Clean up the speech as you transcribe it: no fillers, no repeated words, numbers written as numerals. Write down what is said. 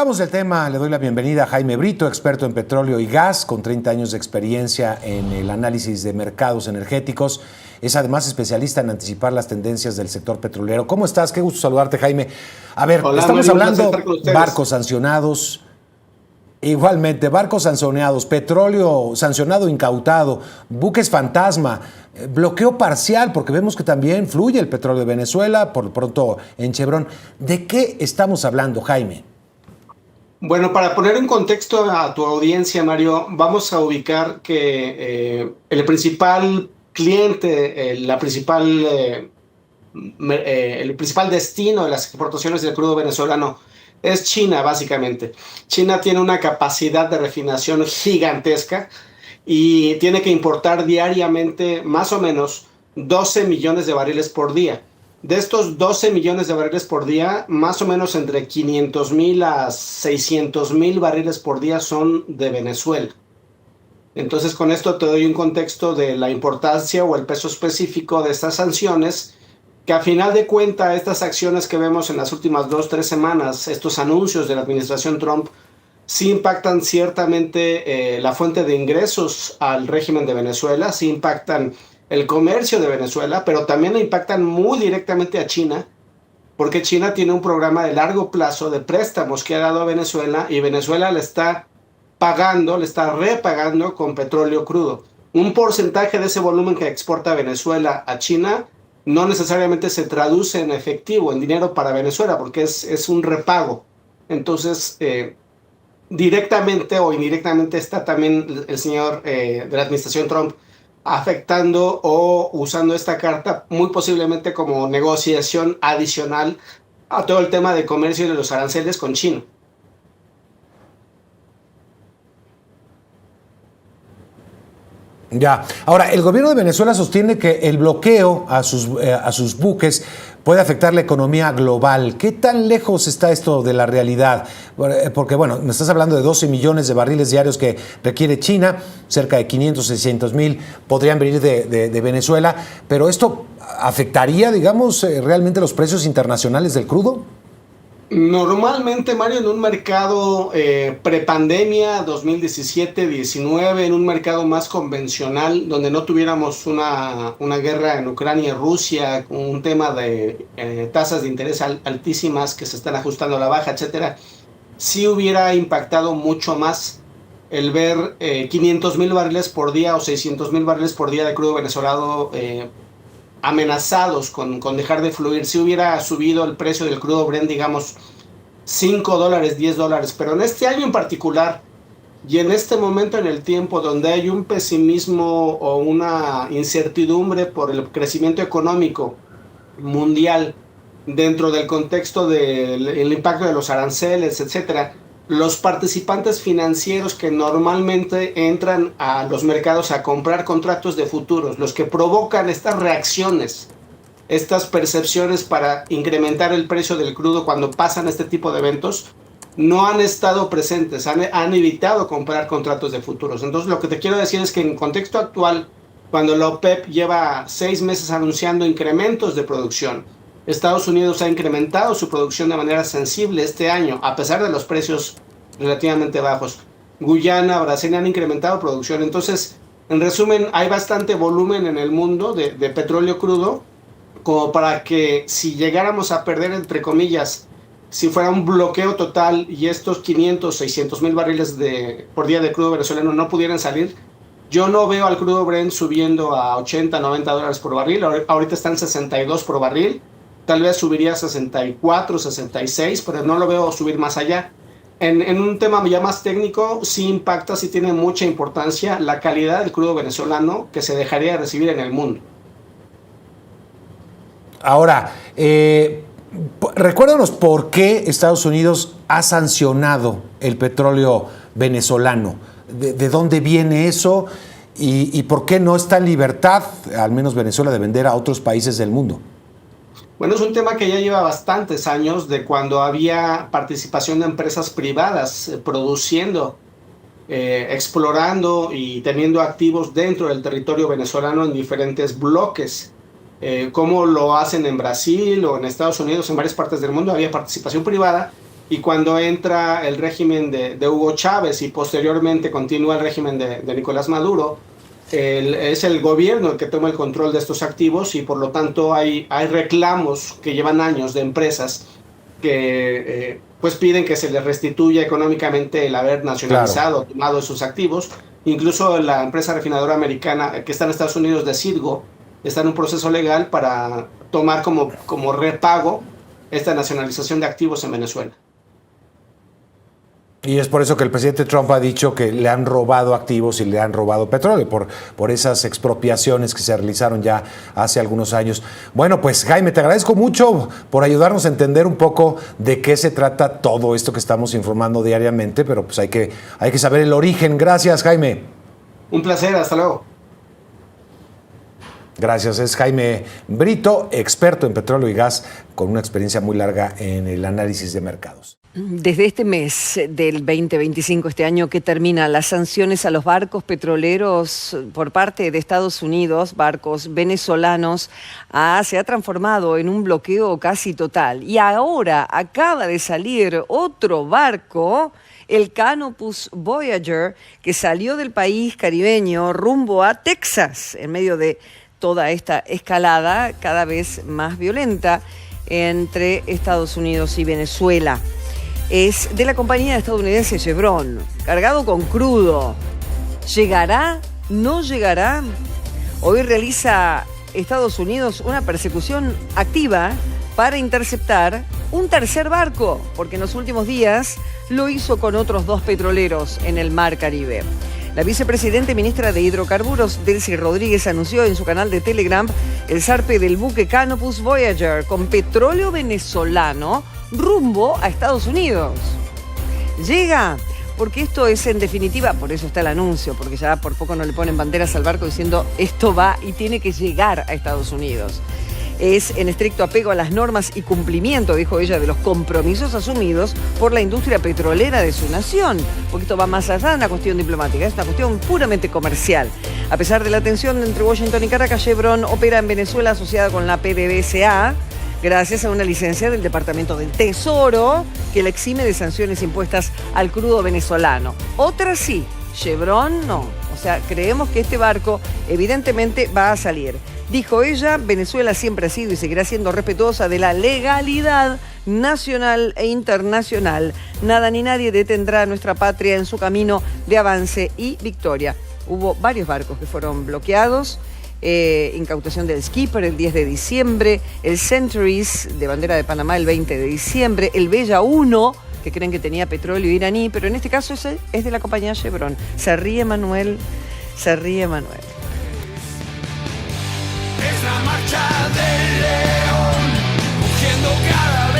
Vamos del tema, le doy la bienvenida a Jaime Brito, experto en petróleo y gas, con 30 años de experiencia en el análisis de mercados energéticos. Es además especialista en anticipar las tendencias del sector petrolero. ¿Cómo estás? Qué gusto saludarte, Jaime. A ver, Hola, estamos Mario, hablando barcos sancionados, igualmente, barcos sancionados, petróleo sancionado, incautado, buques fantasma, bloqueo parcial, porque vemos que también fluye el petróleo de Venezuela, por lo pronto en Chevron. ¿De qué estamos hablando, Jaime? Bueno, para poner en contexto a tu audiencia, Mario, vamos a ubicar que el principal cliente, el principal destino de las exportaciones del crudo venezolano es China, básicamente. China tiene una capacidad de refinación gigantesca y tiene que importar diariamente más o menos 12 millones de barriles por día. De estos 12 millones de barriles por día, más o menos entre 500,000 a 600,000 barriles por día son de Venezuela. Entonces, con esto te doy un contexto de la importancia o el peso específico de estas sanciones, que a final de cuentas, estas acciones que vemos en las últimas 2 o 3 semanas, estos anuncios de la administración Trump, sí impactan ciertamente la fuente de ingresos al régimen de Venezuela, sí impactan el comercio de Venezuela, pero también impactan muy directamente a China, porque China tiene un programa de largo plazo de préstamos que ha dado a Venezuela y Venezuela le está pagando, le está repagando con petróleo crudo. Un porcentaje de ese volumen que exporta Venezuela a China no necesariamente se traduce en efectivo, en dinero para Venezuela, porque es un repago. Entonces, directamente o indirectamente está también el señor de la administración Trump afectando o usando esta carta muy posiblemente como negociación adicional a todo el tema de comercio y de los aranceles con China. Ya. Ahora, el gobierno de Venezuela sostiene que el bloqueo a sus buques puede afectar la economía global. ¿Qué tan lejos está esto de la realidad? Porque, bueno, me estás hablando de 12 millones de barriles diarios que requiere China, cerca de 500, 600 mil podrían venir de Venezuela, pero ¿esto afectaría, digamos, realmente los precios internacionales del crudo? Normalmente, Mario, en un mercado prepandemia 2017-19, en un mercado más convencional, donde no tuviéramos una guerra en Ucrania y Rusia, un tema de tasas de interés altísimas que se están ajustando a la baja, etcétera, sí hubiera impactado mucho más el ver 500,000 barriles por día o 600,000 barriles por día de crudo venezolano amenazados con dejar de fluir. Si hubiera subido el precio del crudo Brent, digamos, $5, $10, pero en este año en particular y en este momento en el tiempo donde hay un pesimismo o una incertidumbre por el crecimiento económico mundial dentro del contexto del impacto de los aranceles, etcétera, los participantes financieros que normalmente entran a los mercados a comprar contratos de futuros, los que provocan estas reacciones, estas percepciones para incrementar el precio del crudo cuando pasan este tipo de eventos, no han estado presentes, han evitado comprar contratos de futuros. Entonces, lo que te quiero decir es que en contexto actual, cuando la OPEP lleva 6 meses anunciando incrementos de producción, Estados Unidos ha incrementado su producción de manera sensible este año, a pesar de los precios relativamente bajos. Guyana, Brasil han incrementado producción. Entonces, en resumen, hay bastante volumen en el mundo de petróleo crudo, como para que si llegáramos a perder, entre comillas, si fuera un bloqueo total y estos 500, 600,000 barriles por día de crudo venezolano no pudieran salir, yo no veo al crudo Brent subiendo a 80, $90 por barril. Ahorita están 62 por barril. Tal vez subiría a 64, 66, pero no lo veo subir más allá. En un tema ya más técnico, sí impacta, sí tiene mucha importancia la calidad del crudo venezolano que se dejaría de recibir en el mundo. Ahora, recuérdanos por qué Estados Unidos ha sancionado el petróleo venezolano. ¿De dónde viene eso? ¿Y por qué no está en libertad, al menos Venezuela, de vender a otros países del mundo? Bueno, es un tema que ya lleva bastantes años de cuando había participación de empresas privadas produciendo, explorando y teniendo activos dentro del territorio venezolano en diferentes bloques. Como lo hacen en Brasil o en Estados Unidos, en varias partes del mundo, había participación privada y cuando entra el régimen de Hugo Chávez y posteriormente continúa el régimen de Nicolás Maduro, es el gobierno el que toma el control de estos activos y por lo tanto hay reclamos que llevan años de empresas que pues piden que se les restituya económicamente el haber nacionalizado, claro, tomado esos activos. Incluso la empresa refinadora americana que está en Estados Unidos de Citgo está en un proceso legal para tomar como repago esta nacionalización de activos en Venezuela. Y es por eso que el presidente Trump ha dicho que le han robado activos y le han robado petróleo, por esas expropiaciones que se realizaron ya hace algunos años. Bueno, pues Jaime, te agradezco mucho por ayudarnos a entender un poco de qué se trata todo esto que estamos informando diariamente, pero pues hay que saber el origen. Gracias, Jaime. Un placer, hasta luego. Gracias, es Jaime Brito, experto en petróleo y gas, con una experiencia muy larga en el análisis de mercados. Desde este mes del 2025, este año que termina, las sanciones a los barcos petroleros por parte de Estados Unidos, barcos venezolanos, se ha transformado en un bloqueo casi total. Y ahora acaba de salir otro barco, el Canopus Voyager, que salió del país caribeño rumbo a Texas, en medio de toda esta escalada cada vez más violenta entre Estados Unidos y Venezuela. Es de la compañía estadounidense Chevron, cargado con crudo. ¿Llegará? ¿No llegará? Hoy realiza Estados Unidos una persecución activa para interceptar un tercer barco, porque en los últimos días lo hizo con otros 2 petroleros en el Mar Caribe. La vicepresidenta y ministra de Hidrocarburos, Delcy Rodríguez, anunció en su canal de Telegram el zarpe del buque Canopus Voyager con petróleo venezolano rumbo a Estados Unidos. Llega, porque esto es en definitiva, por eso está el anuncio, porque ya por poco no le ponen banderas al barco diciendo esto va y tiene que llegar a Estados Unidos. Es en estricto apego a las normas y cumplimiento, dijo ella, de los compromisos asumidos por la industria petrolera de su nación, porque esto va más allá de una cuestión diplomática, es una cuestión puramente comercial. A pesar de la tensión entre Washington y Caracas, Chevron opera en Venezuela asociada con la PDVSA, gracias a una licencia del Departamento del Tesoro que la exime de sanciones impuestas al crudo venezolano. Otras sí, Chevron no. O sea, creemos que este barco evidentemente va a salir. Dijo ella, Venezuela siempre ha sido y seguirá siendo respetuosa de la legalidad nacional e internacional. Nada ni nadie detendrá a nuestra patria en su camino de avance y victoria. Hubo varios barcos que fueron bloqueados. Incautación del Skipper el 10 de diciembre, el Centuries de bandera de Panamá el 20 de diciembre, el Bella 1, que creen que tenía petróleo iraní, pero en este caso es de la compañía Chevron. Se ríe Manuel, se ríe Manuel. Es la marcha del león, rugiendo cada vez.